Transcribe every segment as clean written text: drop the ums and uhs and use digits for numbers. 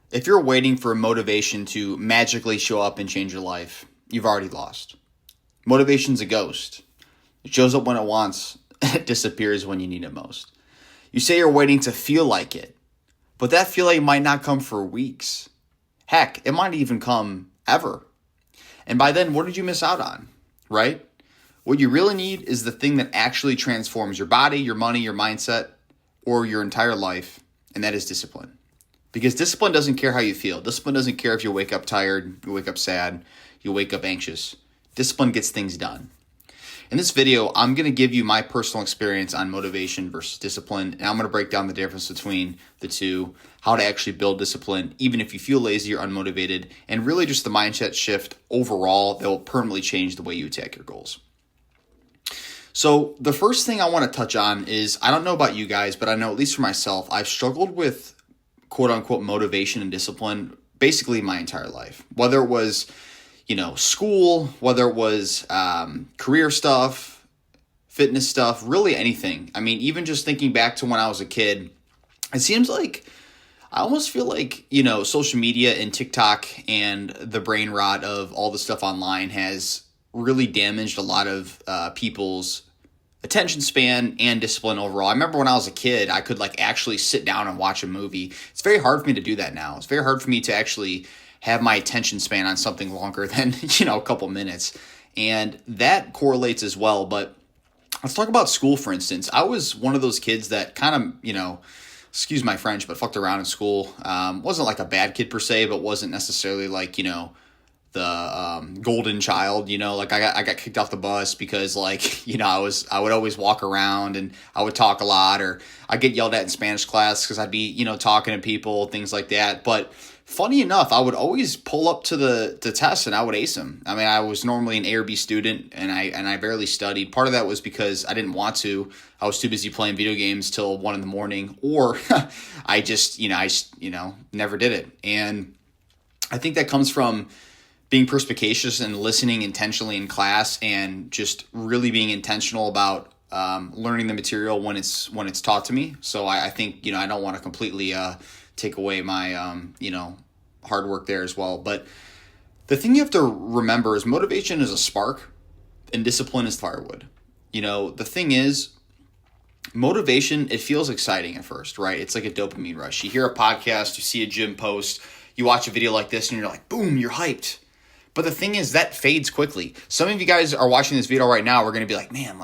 If you're waiting for motivation to magically show up and change your life, you've already lost. Motivation's a ghost. It shows up when it wants, and it disappears when you need it most. You say you're waiting to feel like it, but that feeling might not come for weeks. Heck, it might even come ever. And by then, what did you miss out on, right? What you really need is the thing that actually transforms your body, your money, your mindset, or your entire life, and that is discipline. Because discipline doesn't care how you feel. Discipline doesn't care if you wake up tired, you wake up sad, you wake up anxious. Discipline gets things done. In this video, I'm going to give you my personal experience on motivation versus discipline, and I'm going to break down the difference between the two, how to actually build discipline, even if you feel lazy or unmotivated, and really just the mindset shift overall that will permanently change the way you attack your goals. So the first thing I want to touch on is, I don't know about you guys, but I know at least for myself, I've struggled with quote unquote motivation and discipline basically my entire life. Whether it was, school, whether it was career stuff, fitness stuff, really anything. I mean, even just thinking back to when I was a kid, it seems like I almost feel like, social media and TikTok and the brain rot of all the stuff online has really damaged a lot of people's attention span and discipline overall. I remember when I was a kid, I could actually sit down and watch a movie. It's very hard for me to do that now. It's very hard for me to actually have my attention span on something longer than, a couple minutes. And that correlates as well. But let's talk about school, for instance. I was one of those kids that kind of, excuse my French, but fucked around in school. Wasn't like a bad kid per se, but wasn't necessarily the golden child, I got kicked off the bus because I would always walk around and I would talk a lot, or I'd get yelled at in Spanish class because I'd be, talking to people, things like that. But funny enough, I would always pull up to the test and I would ace them. I mean, I was normally an A or B student and I barely studied. Part of that was because I didn't want to. I was too busy playing video games till 1 a.m, or I just, never did it. And I think that comes from being perspicacious and listening intentionally in class, and just really being intentional about learning the material when it's taught to me. So I think, I don't want to completely take away my, hard work there as well. But the thing you have to remember is motivation is a spark and discipline is firewood. The thing is, motivation, it feels exciting at first, right? It's like a dopamine rush. You hear a podcast, you see a gym post, you watch a video like this and you're like, boom, you're hyped. But the thing is, that fades quickly. Some of you guys are watching this video right now, we're going to be like, man,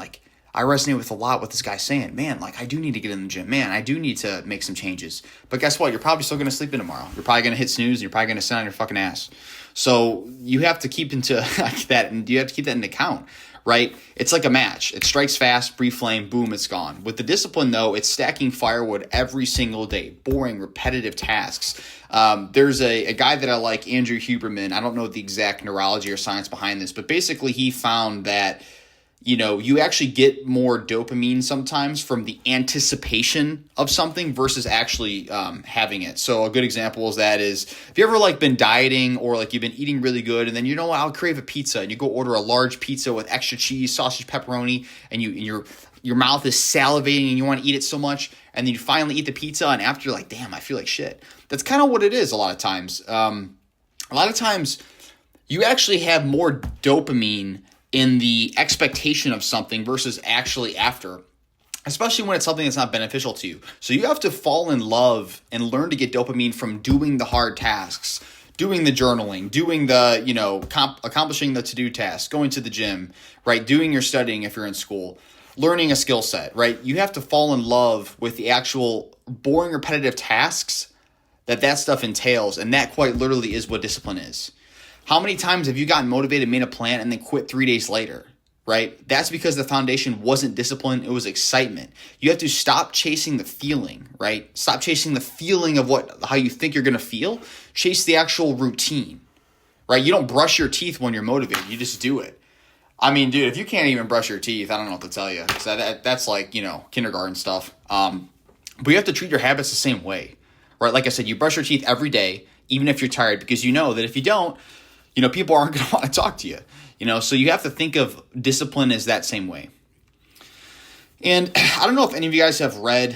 I resonate with a lot what this guy's saying. Man, I do need to get in the gym. Man, I do need to make some changes. But guess what? You're probably still going to sleep in tomorrow. You're probably going to hit snooze and you're probably going to sit on your fucking ass. So you have to keep into that, and you have to keep that into account, right? It's like a match. It strikes fast, brief flame, boom, it's gone. With the discipline, though, it's stacking firewood every single day, boring, repetitive tasks. There's a guy that I like, Andrew Huberman. I don't know the exact neurology or science behind this, but basically he found that, you actually get more dopamine sometimes from the anticipation of something versus actually having it. So a good example is if you ever been dieting or you've been eating really good, and then I'll crave a pizza, and you go order a large pizza with extra cheese, sausage, pepperoni, and your mouth is salivating and you want to eat it so much, and then you finally eat the pizza, and after you're like, damn, I feel like shit. That's kind of what it is a lot of times. A lot of times you actually have more dopamine in the expectation of something versus actually after, especially when it's something that's not beneficial to you. So you have to fall in love and learn to get dopamine from doing the hard tasks, doing the journaling, doing the, accomplishing the to-do tasks, going to the gym, right? Doing your studying if you're in school, learning a skill set, right? You have to fall in love with the actual boring, repetitive tasks that stuff entails. And that quite literally is what discipline is. How many times have you gotten motivated, made a plan, and then quit 3 days later, right? That's because the foundation wasn't discipline, it was excitement. You have to stop chasing the feeling, right? Stop chasing the feeling of how you think you're going to feel. Chase the actual routine, right? You don't brush your teeth when you're motivated, you just do it. I mean, dude, if you can't even brush your teeth, I don't know what to tell you. So that's kindergarten stuff. But you have to treat your habits the same way, right? Like I said, you brush your teeth every day, even if you're tired, because you know that if you don't, people aren't going to want to talk to you, so you have to think of discipline as that same way. And I don't know if any of you guys have read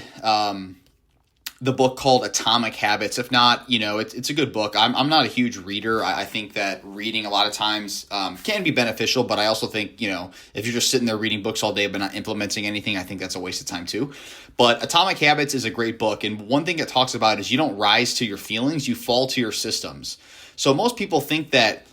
the book called Atomic Habits. If not, it's a good book. I'm not a huge reader. I think that reading a lot of times can be beneficial, but I also think, if you're just sitting there reading books all day but not implementing anything, I think that's a waste of time too. But Atomic Habits is a great book. And one thing it talks about is you don't rise to your feelings, you fall to your systems. So most people think that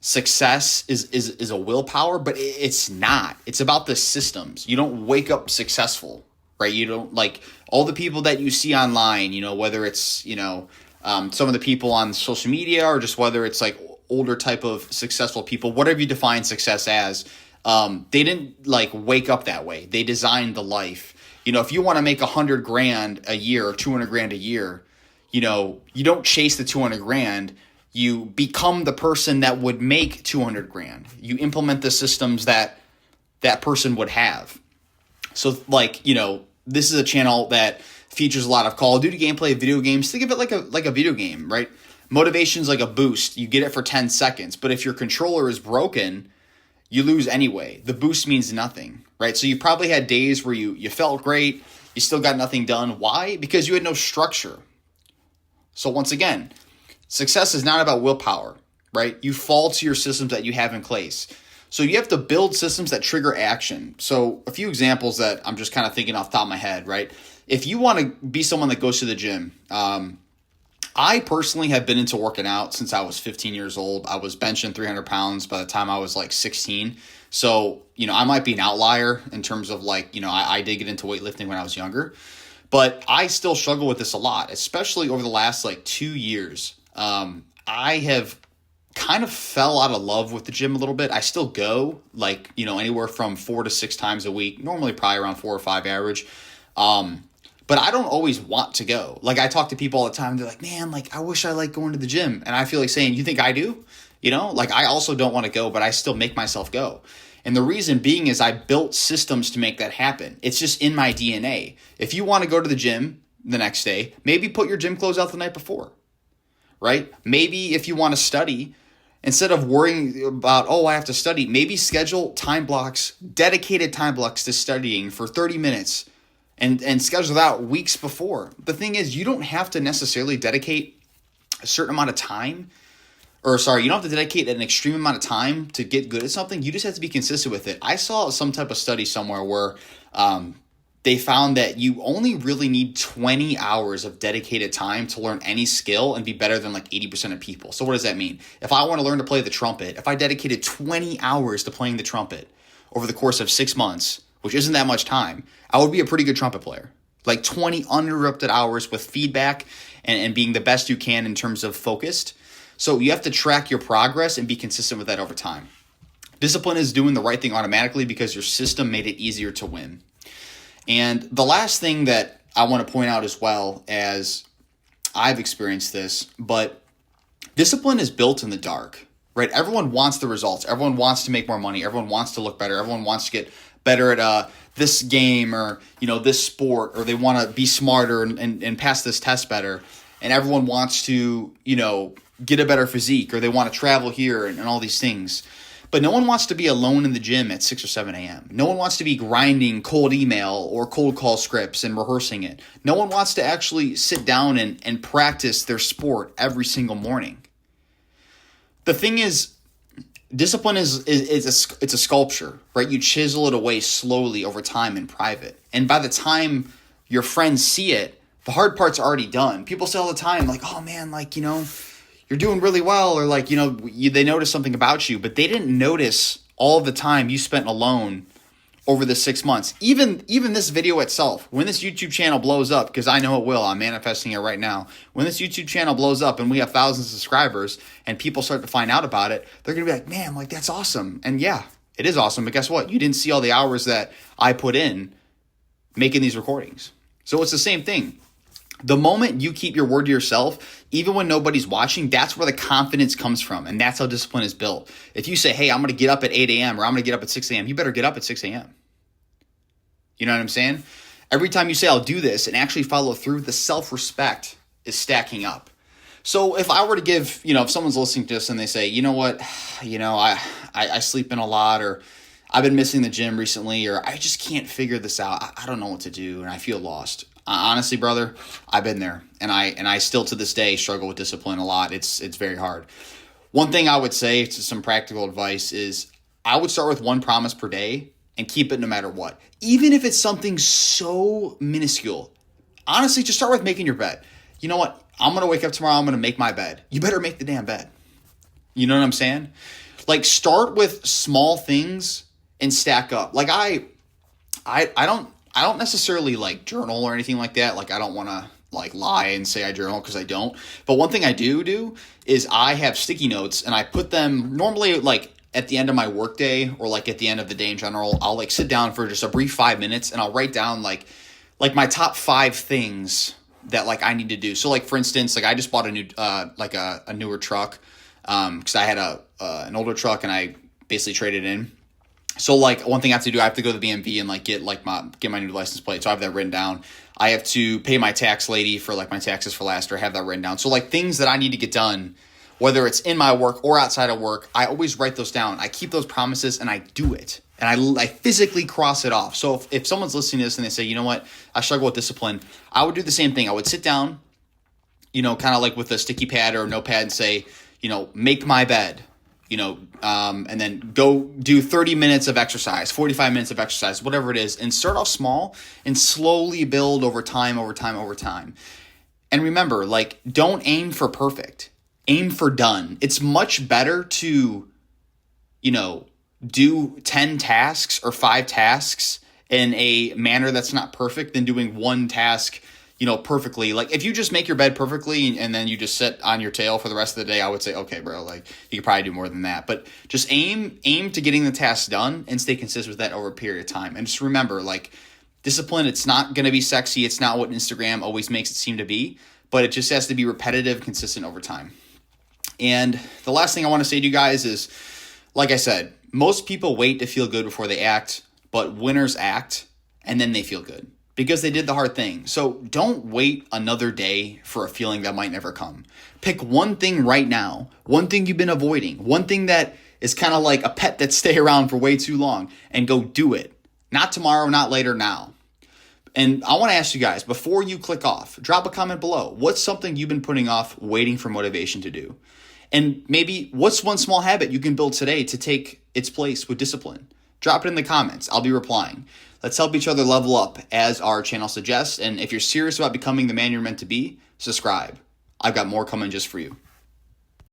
success is a willpower, but it's not. It's about the systems. You don't wake up successful, right? You don't, like, all the people that you see online, whether it's, some of the people on social media or just whether it's like older type of successful people, whatever you define success as, they didn't like wake up that way. They designed the life. If you want to make $100,000 a year or $200,000 a year, you don't chase the 200,000. You become the person that would make 200,000. You implement the systems that person would have. So this is a channel that features a lot of Call of Duty gameplay, video games. Think of it like a video game, right? Motivation's like a boost. You get it for 10 seconds. But if your controller is broken, you lose anyway. The boost means nothing, right? So you probably had days where you felt great. You still got nothing done. Why? Because you had no structure. So once again, success is not about willpower, right? You fall to your systems that you have in place. So you have to build systems that trigger action. So a few examples that I'm just kind of thinking off the top of my head, right? If you want to be someone that goes to the gym, I personally have been into working out since I was 15 years old. I was benching 300 pounds by the time I was like 16. So, I might be an outlier in terms of I did get into weightlifting when I was younger. But I still struggle with this a lot, especially over the last 2 years. I have kind of fell out of love with the gym a little bit. I still go anywhere from 4 to 6 times a week, normally probably around 4 or 5 average. But I don't always want to go. I talk to people all the time. They're like, man, I wish I liked going to the gym. And I feel like saying, you think I do? I also don't want to go, but I still make myself go. And the reason being is I built systems to make that happen. It's just in my DNA. If you want to go to the gym the next day, maybe put your gym clothes out the night before, right? Maybe if you want to study, instead of worrying about, I have to study, maybe schedule time blocks, dedicated time blocks to studying for 30 minutes and schedule that weeks before. The thing is, you don't have to necessarily dedicate a certain amount of time, you don't have to dedicate an extreme amount of time to get good at something. You just have to be consistent with it. I saw some type of study somewhere where they found that you only really need 20 hours of dedicated time to learn any skill and be better than 80% of people. So what does that mean? If I want to learn to play the trumpet, if I dedicated 20 hours to playing the trumpet over the course of 6 months, which isn't that much time, I would be a pretty good trumpet player. 20 uninterrupted hours with feedback and being the best you can in terms of focused. So you have to track your progress and be consistent with that over time. Discipline is doing the right thing automatically because your system made it easier to win. And the last thing that I want to point out as well, as I've experienced this, but discipline is built in the dark, right? Everyone wants the results. Everyone wants to make more money. Everyone wants to look better. Everyone wants to get better at this game or, this sport, or they want to be smarter and pass this test better. And everyone wants to, get a better physique, or they want to travel here and all these things. But no one wants to be alone in the gym at 6 or 7 a.m. No one wants to be grinding cold email or cold call scripts and rehearsing it. No one wants to actually sit down and practice their sport every single morning. The thing is, discipline is a sculpture, right? You chisel it away slowly over time in private. And by the time your friends see it, the hard part's already done. People say all the time, oh man, you're doing really well, or they notice something about you, but they didn't notice all the time you spent alone over the 6 months. Even this video itself, when this YouTube channel blows up, because I know it will, I'm manifesting it right now. When this YouTube channel blows up and we have thousands of subscribers and people start to find out about it, they're going to be like, man, that's awesome. And yeah, it is awesome. But guess what? You didn't see all the hours that I put in making these recordings. So it's the same thing. The moment you keep your word to yourself, even when nobody's watching, that's where the confidence comes from. And that's how discipline is built. If you say, hey, I'm going to get up at 8 a.m. or I'm going to get up at 6 a.m., you better get up at 6 a.m. You know what I'm saying? Every time you say, I'll do this and actually follow through, the self-respect is stacking up. So if I were to give, if someone's listening to this and they say, you know what, I sleep in a lot, or I've been missing the gym recently, or I just can't figure this out. I don't know what to do and I feel lost. Honestly, brother, I've been there, and I still to this day struggle with discipline a lot. It's very hard. One thing I would say to some practical advice is I would start with one promise per day and keep it no matter what. Even if it's something so minuscule. Honestly, just start with making your bed. You know what? I'm going to wake up tomorrow. I'm going to make my bed. You better make the damn bed. You know what I'm saying? Like, start with small things and stack up. Like, I don't necessarily like journal or anything like that. Like, I don't want to like lie and say I journal because I don't. But one thing I do is I have sticky notes, and I put them normally like at the end of my workday or like at the end of the day in general. I'll like sit down for just a brief 5 minutes, and I'll write down like my top 5 things that like I need to do. So like, for instance, like I just bought a new a newer truck because I had an older truck and I basically traded in. So like, one thing I have to do, I have to go to the BMV and like get my new license plate. So I have that written down. I have to pay my tax lady for like my taxes for last year. I have that written down. So like, things that I need to get done, whether it's in my work or outside of work, I always write those down. I keep those promises and I do it. And I physically cross it off. So if someone's listening to this and they say, you know what, I struggle with discipline, I would do the same thing. I would sit down, kind of like with a sticky pad or a notepad and say, make my bed, and then go do 30 minutes of exercise, 45 minutes of exercise, whatever it is, and start off small and slowly build over time. And remember, like, don't aim for perfect, aim for done. It's much better to, do 10 tasks or 5 tasks in a manner that's not perfect than doing one task, perfectly. Like, if you just make your bed perfectly and then you just sit on your tail for the rest of the day, I would say, okay, bro, like, you could probably do more than that. But just aim to getting the task done and stay consistent with that over a period of time. And just remember, like, discipline, it's not going to be sexy. It's not what Instagram always makes it seem to be, but it just has to be repetitive, consistent over time. And the last thing I want to say to you guys is, like I said, most people wait to feel good before they act, but winners act and then they feel good because they did the hard thing. So don't wait another day for a feeling that might never come. Pick one thing right now, one thing you've been avoiding, one thing that is kind of like a pet that stay around for way too long, and go do it. Not tomorrow, not later, now. And I want to ask you guys, before you click off, drop a comment below. What's something you've been putting off, waiting for motivation to do? And maybe what's one small habit you can build today to take its place with discipline? Drop it in the comments. I'll be replying. Let's help each other level up as our channel suggests. And if you're serious about becoming the man you're meant to be, subscribe. I've got more coming just for you.